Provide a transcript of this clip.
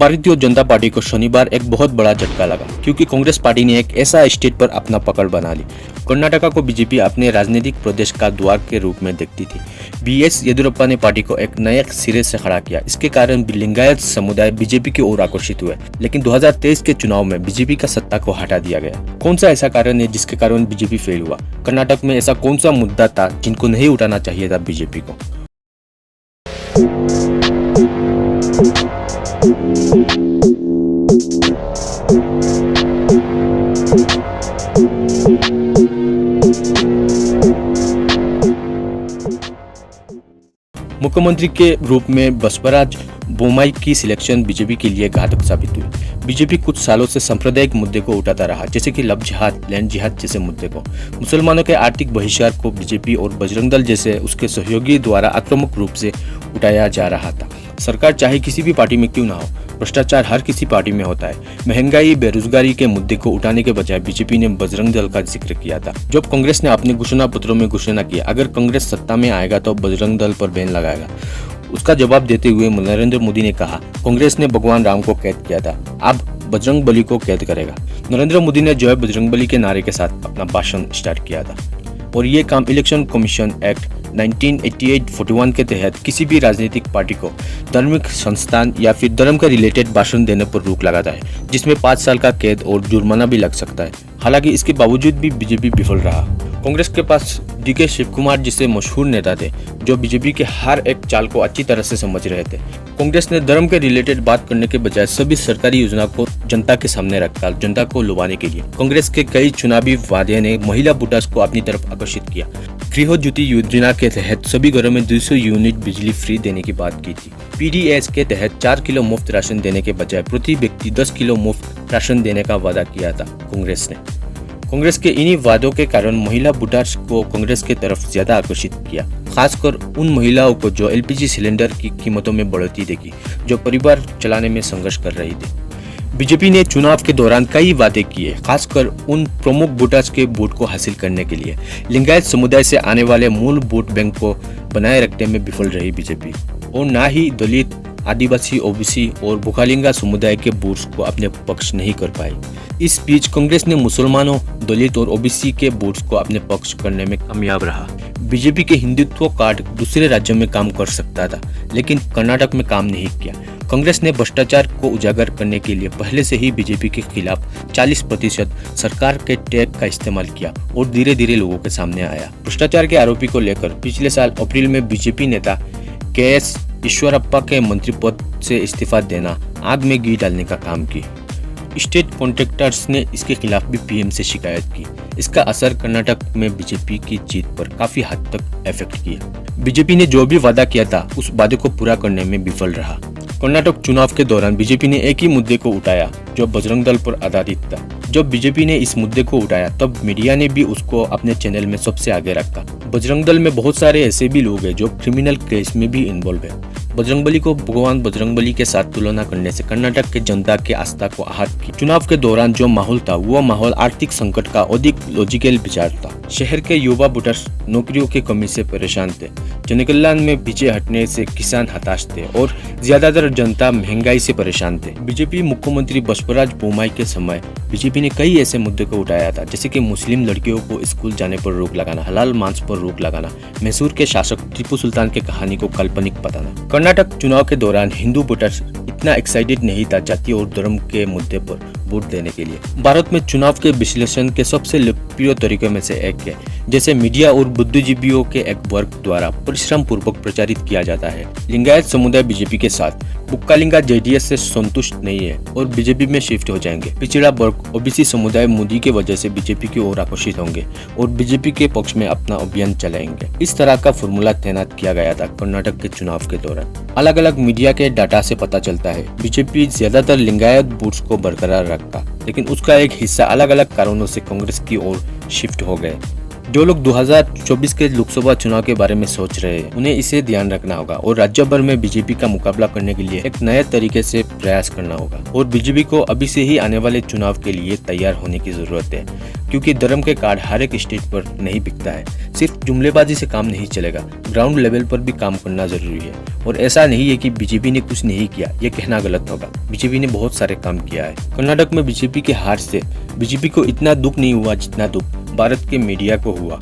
Bharatiya Janata party को शनिवार एक बहुत बड़ा झटका लगा, क्योंकि कांग्रेस पार्टी ने एक ऐसा स्टेट पर अपना पकड़ बना ली। कर्नाटका को बीजेपी अपने राजनीतिक प्रदेश का द्वार के रूप में देखती थी। बीएस येदियुरप्पा ने पार्टी को एक नए सिरे से खड़ा किया। इसके कारण लिंगायत समुदाय बीजेपी की ओर आकर्षित हुए, लेकिन 2023 के चुनाव में बीजेपी का सत्ता को हटा दिया गया। कौन सा ऐसा कारण है जिसके कारण बीजेपी फेल हुआ? कर्नाटक में ऐसा कौन सा मुद्दा था जिनको नहीं उठाना चाहिए था बीजेपी को? मुख्यमंत्री के रूप में बसवराज बोम्माई की सिलेक्शन बीजेपी के लिए घातक साबित हुई। बीजेपी कुछ सालों से सांप्रदायिक मुद्दे को उठाता रहा, जैसे कि लव जिहाद, लैंड जिहाद जैसे मुद्दे को। मुसलमानों के आर्थिक बहिष्कार को बीजेपी और बजरंग दल जैसे उसके सहयोगी द्वारा आक्रामक रूप से उठाया जा रहा था। सरकार चाहे किसी भी पार्टी में क्यों ना हो, भ्रष्टाचार हर किसी पार्टी में होता है। महंगाई, बेरोजगारी के मुद्दे को उठाने के बजाय बीजेपी ने बजरंग दल का जिक्र किया था। जब कांग्रेस ने अपने घोषणा पत्रों में घोषणा किया अगर कांग्रेस सत्ता में आएगा तो बजरंग दल पर बैन लगाएगा, उसका जवाब देते हुए नरेंद्र मोदी ने कहा कांग्रेस ने भगवान राम को कैद किया था, अब बजरंग बली को कैद करेगा। नरेंद्र मोदी ने जय बजरंग बली के नारे के साथ अपना भाषण स्टार्ट किया था, और ये काम इलेक्शन कमीशन एक्ट 1988-41 के तहत किसी भी राजनीतिक पार्टी को धार्मिक संस्थान या फिर धर्म के रिलेटेड भाषण देने पर रोक लगाता है, जिसमें 5 साल का कैद और जुर्माना भी लग सकता है। हालांकि इसके बावजूद भी बीजेपी विफल रहा। कांग्रेस के पास डीके शिवकुमार जैसे मशहूर नेता थे जो बीजेपी के हर एक चाल को अच्छी तरह से समझ रहे थे। कांग्रेस ने धर्म के रिलेटेड बात करने के बजाय सभी सरकारी योजना को जनता के सामने रखा, जनता को लुभाने के लिए। कांग्रेस के कई चुनावी वादे ने महिला वोटर्स को अपनी तरफ आकर्षित किया। गृह ज्योति योजना के तहत सभी घरों में 200 यूनिट बिजली फ्री देने की बात की थी। पीडीएस के तहत 4 किलो मुफ्त राशन देने के बजाय प्रति व्यक्ति 10 किलो मुफ्त राशन देने का वादा किया था कांग्रेस ने। कांग्रेस के इन्हीं वादों के कारण महिला वोटर्स को कांग्रेस की तरफ ज्यादा आकर्षित किया, खासकर उन महिलाओं को जो एलपीजी सिलेंडर की कीमतों में बढ़ोतरी देखी, जो परिवार चलाने में संघर्ष कर रही थी। बीजेपी ने चुनाव के दौरान कई वादे किए, खासकर उन प्रमुख वोटर्स के वोट को हासिल करने के लिए। लिंगायत समुदाय से आने वाले मूल वोट बैंक को बनाए रखने में विफल रही बीजेपी, और न ही दलित, आदिवासी, ओबीसी और बुखालिंगा समुदाय के वोट्स को अपने पक्ष नहीं कर पाई। इस बीच कांग्रेस ने मुसलमानों, दलित और ओबीसी के वोट्स को अपने पक्ष करने में कामयाब रहा। बीजेपी के हिंदुत्व कार्ड दूसरे राज्यों में काम कर सकता था, लेकिन कर्नाटक में काम नहीं किया। कांग्रेस ने भ्रष्टाचार को उजागर करने के लिए पहले से ही बीजेपी के खिलाफ 40% सरकार के टैग का इस्तेमाल किया और धीरे धीरे लोगों के सामने आया। भ्रष्टाचार के आरोपी को लेकर पिछले साल अप्रैल में बीजेपी नेता के.एस. ईश्वरप्पा के मंत्री पद से इस्तीफा देना, आग में घी डालने का काम की। स्टेट कॉन्ट्रैक्टर्स ने इसके खिलाफ भी पीएम से शिकायत की। इसका असर कर्नाटक में बीजेपी की जीत पर काफी हद तक इफेक्ट किया। बीजेपी ने जो भी वादा किया था उस वादे को पूरा करने में विफल रहा। कर्नाटक चुनाव के दौरान बीजेपी ने एक ही मुद्दे को उठाया जो बजरंग दल पर आधारित था। जब बीजेपी ने इस मुद्दे को उठाया तब मीडिया ने भी उसको अपने चैनल में सबसे आगे रखा। बजरंग दल में बहुत सारे ऐसे भी लोग हैं जो क्रिमिनल केस में भी इन्वॉल्व है। बजरंगबली को भगवान बजरंगबली के साथ तुलना करने से कर्नाटक के जनता के आस्था को आहत की। चुनाव के दौरान जो माहौल था वो माहौल आर्थिक संकट का अधिक लॉजिकल विचार था। शहर के युवा वोटर्स नौकरियों की कमी से परेशान थे, जनकल्याण में पीछे हटने से किसान हताश थे और ज्यादातर जनता महंगाई से परेशान थे। बीजेपी मुख्यमंत्री बसवराज बोम्माई के समय बीजेपी ने कई ऐसे मुद्दे को उठाया था, जैसे कि मुस्लिम लड़कियों को स्कूल जाने पर रोक लगाना, हलाल मांस पर रोक लगाना, मैसूर के शासक टीपू सुल्तान की कहानी को काल्पनिक बताना। कर्नाटक चुनाव के दौरान हिंदू वोटर्स इतना एक्साइटेड नहीं था जाति और धर्म के मुद्दे पर वोट देने के लिए। भारत में चुनाव के विश्लेषण के सबसे लोकप्रिय तरीकों में से एक है, जैसे मीडिया और बुद्धिजीवियों के एक वर्ग द्वारा परिश्रम पूर्वक प्रचारित किया जाता है। लिंगायत समुदाय बीजेपी के साथ, बुक्कालिंगा जेडीएस से संतुष्ट नहीं है और बीजेपी में शिफ्ट हो जाएंगे। पिछड़ा वर्ग ओबीसी समुदाय मोदी की वजह से बीजेपी की ओर आकर्षित होंगे और बीजेपी के पक्ष में अपना अभियान चलाएंगे। इस तरह का फॉर्मूला तैनात किया गया था कर्नाटक के चुनाव के दौरान। अलग अलग मीडिया के डाटा से पता चलता है बीजेपी ज्यादातर लिंगायत वोट्स को बरकरार रखा, लेकिन उसका एक हिस्सा अलग अलग कारणों से कांग्रेस की ओर शिफ्ट हो गए। जो लोग 2024 के लोकसभा चुनाव के बारे में सोच रहे हैं उन्हें इसे ध्यान रखना होगा और राज्य भर में बीजेपी का मुकाबला करने के लिए एक नए तरीके से प्रयास करना होगा और बीजेपी को अभी से ही आने वाले चुनाव के लिए तैयार होने की जरूरत है। क्योंकि धर्म के कार्ड हर एक स्टेज पर नहीं बिकता है। सिर्फ जुमलेबाजी से काम नहीं चलेगा, ग्राउंड लेवल पर भी काम करना जरूरी है। और ऐसा नहीं है कि बीजेपी ने कुछ नहीं किया, ये कहना गलत होगा। बीजेपी ने बहुत सारे काम किया है। कर्नाटक में बीजेपी की हार से बीजेपी को इतना दुख नहीं हुआ जितना दुख भारत के मीडिया को हुआ।